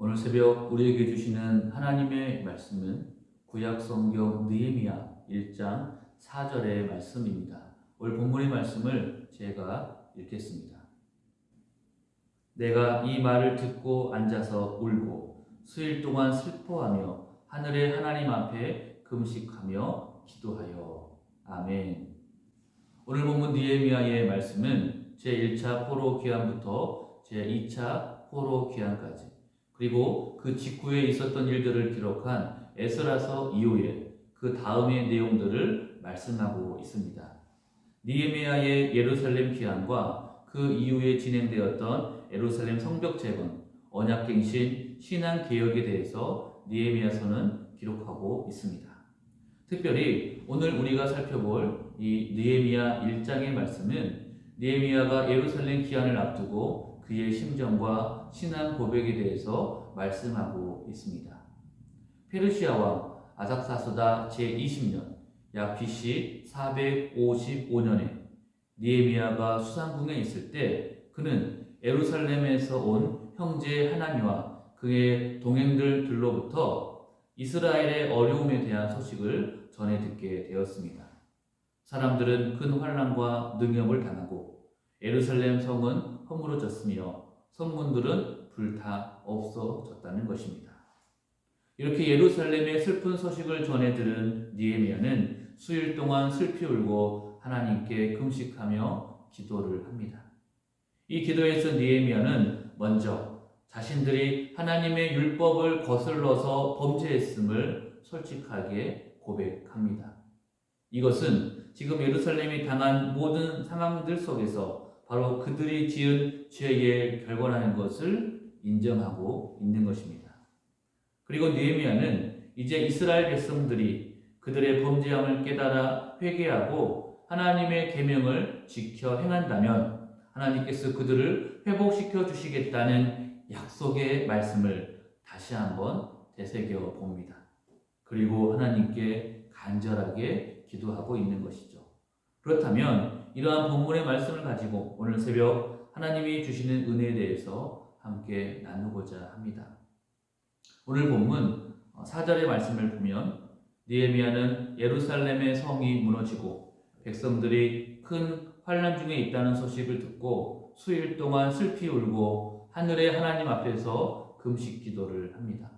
오늘 새벽 우리에게 주시는 하나님의 말씀은 구약 성경 느헤미야 1장 4절의 말씀입니다. 오늘 본문의 말씀을 제가 읽겠습니다. 내가 이 말을 듣고 앉아서 울고 수일 동안 슬퍼하며 하늘의 하나님 앞에 금식하며 기도하여. 아멘. 오늘 본문 느헤미야의 말씀은 제1차 포로 귀환부터 제2차 포로 귀환까지, 그리고 그 직후에 있었던 일들을 기록한 에스라서 이후에 그 다음의 내용들을 말씀하고 있습니다. 느헤미야의 예루살렘 귀환과 그 이후에 진행되었던 예루살렘 성벽 재건, 언약갱신, 신앙개혁에 대해서 느헤미야서는 기록하고 있습니다. 특별히 오늘 우리가 살펴볼 이 느헤미야 1장의 말씀은 느헤미야가 예루살렘 귀환을 앞두고 그의 심정과 신앙 고백에 대해서 말씀하고 있습니다. 페르시아 왕 아닥사스다 제20년 약 BC 455년에 느헤미야가 수상궁에 있을 때 그는 예루살렘에서 온 형제 하나니와 그의 동행들로부터 이스라엘의 어려움에 대한 소식을 전해 듣게 되었습니다. 사람들은 큰 환난과 능염을 당하고 예루살렘 성은 허물어졌으며 성문들은 불타 없어졌다는 것입니다. 이렇게 예루살렘의 슬픈 소식을 전해 들은 느헤미야는 수일 동안 슬피 울고 하나님께 금식하며 기도를 합니다. 이 기도에서 느헤미야는 먼저 자신들이 하나님의 율법을 거슬러서 범죄했음을 솔직하게 고백합니다. 이것은 지금 예루살렘이 당한 모든 상황들 속에서 바로 그들이 지은 죄에 결권하는 것을 인정하고 있는 것입니다. 그리고 느헤미야는 이제 이스라엘 백성들이 그들의 범죄함을 깨달아 회개하고 하나님의 계명을 지켜 행한다면 하나님께서 그들을 회복시켜 주시겠다는 약속의 말씀을 다시 한번 되새겨 봅니다. 그리고 하나님께 간절하게 기도하고 있는 것이죠. 그렇다면 이러한 본문의 말씀을 가지고 오늘 새벽 하나님이 주시는 은혜에 대해서 함께 나누고자 합니다. 오늘 본문 4절의 말씀을 보면 느헤미야는 예루살렘의 성이 무너지고 백성들이 큰 환난 중에 있다는 소식을 듣고 수일 동안 슬피 울고 하늘의 하나님 앞에서 금식 기도를 합니다.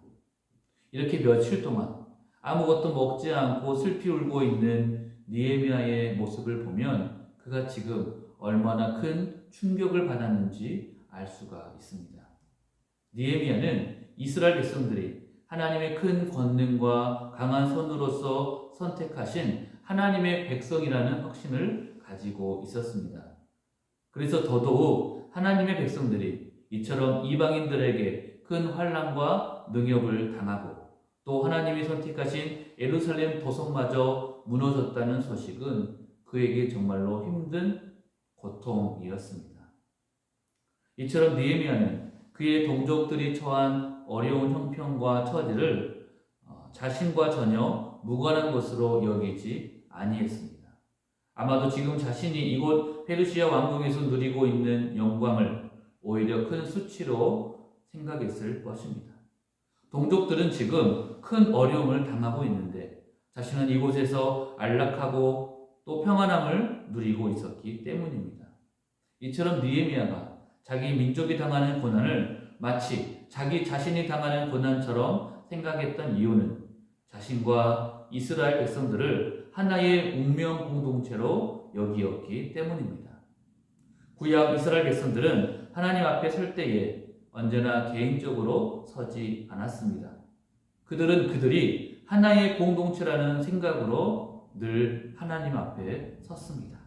이렇게 며칠 동안 아무것도 먹지 않고 슬피 울고 있는 느헤미야의 모습을 보면 그가 지금 얼마나 큰 충격을 받았는지 알 수가 있습니다. 느헤미야는 이스라엘 백성들이 하나님의 큰 권능과 강한 손으로서 선택하신 하나님의 백성이라는 확신을 가지고 있었습니다. 그래서 더더욱 하나님의 백성들이 이처럼 이방인들에게 큰 환난과 능욕을 당하고 또 하나님이 선택하신 예루살렘 도성마저 무너졌다는 소식은 그에게 정말로 힘든 고통이었습니다. 이처럼 느헤미야는 그의 동족들이 처한 어려운 형편과 처지를 자신과 전혀 무관한 것으로 여기지 아니했습니다. 아마도 지금 자신이 이곳 페르시아 왕국에서 누리고 있는 영광을 오히려 큰 수치로 생각했을 것입니다. 동족들은 지금 큰 어려움을 당하고 있는데 자신은 이곳에서 안락하고 또 평안함을 누리고 있었기 때문입니다. 이처럼 느헤미야가 자기 민족이 당하는 고난을 마치 자기 자신이 당하는 고난처럼 생각했던 이유는 자신과 이스라엘 백성들을 하나의 운명 공동체로 여기었기 때문입니다. 구약 이스라엘 백성들은 하나님 앞에 설 때에 언제나 개인적으로 서지 않았습니다. 그들은 그들이 하나의 공동체라는 생각으로 늘 하나님 앞에 섰습니다.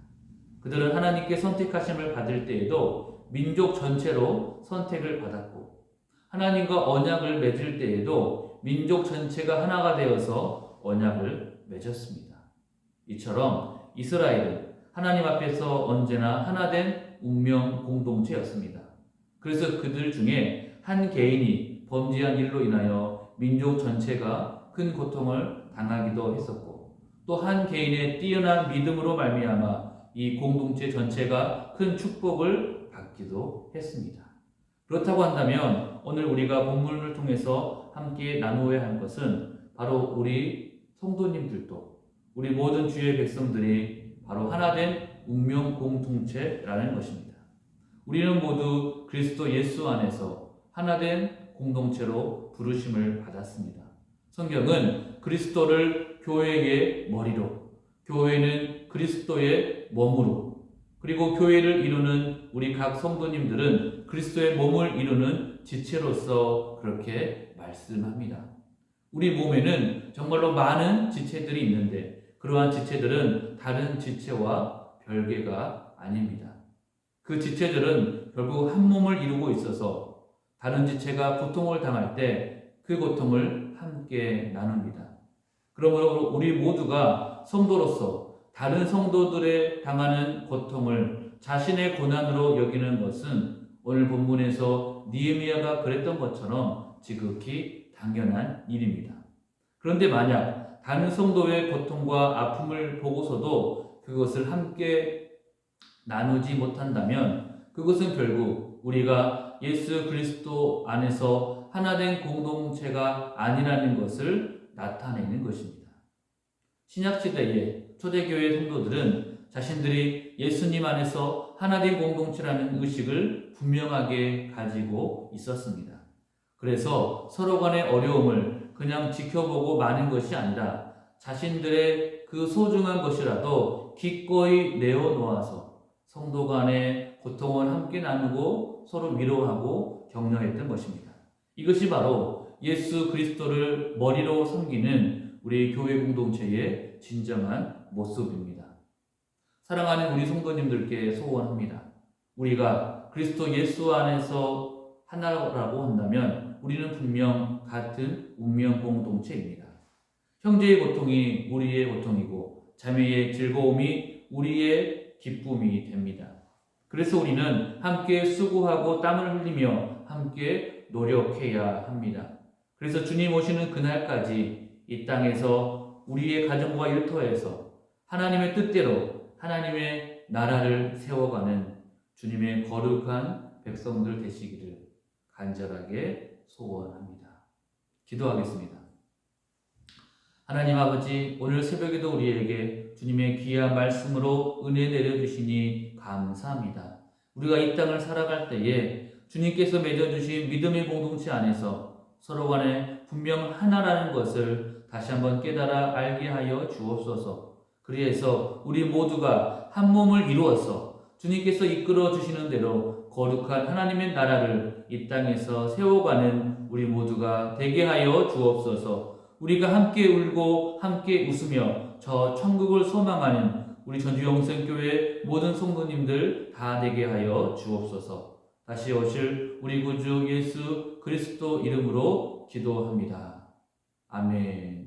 그들은 하나님께 선택하심을 받을 때에도 민족 전체로 선택을 받았고 하나님과 언약을 맺을 때에도 민족 전체가 하나가 되어서 언약을 맺었습니다. 이처럼 이스라엘은 하나님 앞에서 언제나 하나된 운명 공동체였습니다. 그래서 그들 중에 한 개인이 범죄한 일로 인하여 민족 전체가 큰 고통을 당하기도 했었고 또 한 개인의 뛰어난 믿음으로 말미암아 이 공동체 전체가 큰 축복을 받기도 했습니다. 그렇다고 한다면 오늘 우리가 본문을 통해서 함께 나누어야 할 것은 바로 우리 성도님들도 우리 모든 주의 백성들이 바로 하나된 운명 공동체라는 것입니다. 우리는 모두 그리스도 예수 안에서 하나된 공동체로 부르심을 받았습니다. 성경은 그리스도를 교회의 머리로, 교회는 그리스도의 몸으로, 그리고 교회를 이루는 우리 각 성도님들은 그리스도의 몸을 이루는 지체로서 그렇게 말씀합니다. 우리 몸에는 정말로 많은 지체들이 있는데 그러한 지체들은 다른 지체와 별개가 아닙니다. 그 지체들은 결국 한 몸을 이루고 있어서 다른 지체가 고통을 당할 때 그 고통을 함께 나눕니다. 그러므로 우리 모두가 성도로서 다른 성도들의 당하는 고통을 자신의 고난으로 여기는 것은 오늘 본문에서 느헤미야가 그랬던 것처럼 지극히 당연한 일입니다. 그런데 만약 다른 성도의 고통과 아픔을 보고서도 그것을 함께 나누지 못한다면 그것은 결국 우리가 예수 그리스도 안에서 하나된 공동체가 아니라는 것을 나타내는 것입니다. 신약시대의 초대교회 성도들은 자신들이 예수님 안에서 하나된 공동체라는 의식을 분명하게 가지고 있었습니다. 그래서 서로 간의 어려움을 그냥 지켜보고 마는 것이 아니라 자신들의 그 소중한 것이라도 기꺼이 내어놓아서 성도 간의 고통을 함께 나누고 서로 위로하고 격려했던 것입니다. 이것이 바로 예수 그리스도를 머리로 섬기는 우리 교회 공동체의 진정한 모습입니다. 사랑하는 우리 성도님들께 소원합니다. 우리가 그리스도 예수 안에서 하나라고 한다면 우리는 분명 같은 운명 공동체입니다. 형제의 고통이 우리의 고통이고 자매의 즐거움이 우리의 기쁨이 됩니다. 그래서 우리는 함께 수고하고 땀을 흘리며 함께 노력해야 합니다. 그래서 주님 오시는 그날까지 이 땅에서 우리의 가정과 일터에서 하나님의 뜻대로 하나님의 나라를 세워가는 주님의 거룩한 백성들 되시기를 간절하게 소원합니다. 기도하겠습니다. 하나님 아버지, 오늘 새벽에도 우리에게 주님의 귀한 말씀으로 은혜 내려주시니 감사합니다. 우리가 이 땅을 살아갈 때에 주님께서 맺어주신 믿음의 공동체 안에서 서로 간에 분명 하나라는 것을 다시 한번 깨달아 알게 하여 주옵소서. 그래서 우리 모두가 한 몸을 이루어서 주님께서 이끌어 주시는 대로 거룩한 하나님의 나라를 이 땅에서 세워가는 우리 모두가 되게 하여 주옵소서. 우리가 함께 울고 함께 웃으며 저 천국을 소망하는 우리 전주영생교회 모든 성도님들 다 되게 하여 주옵소서. 다시 오실 우리 구주 예수 그리스도 이름으로 기도합니다. 아멘.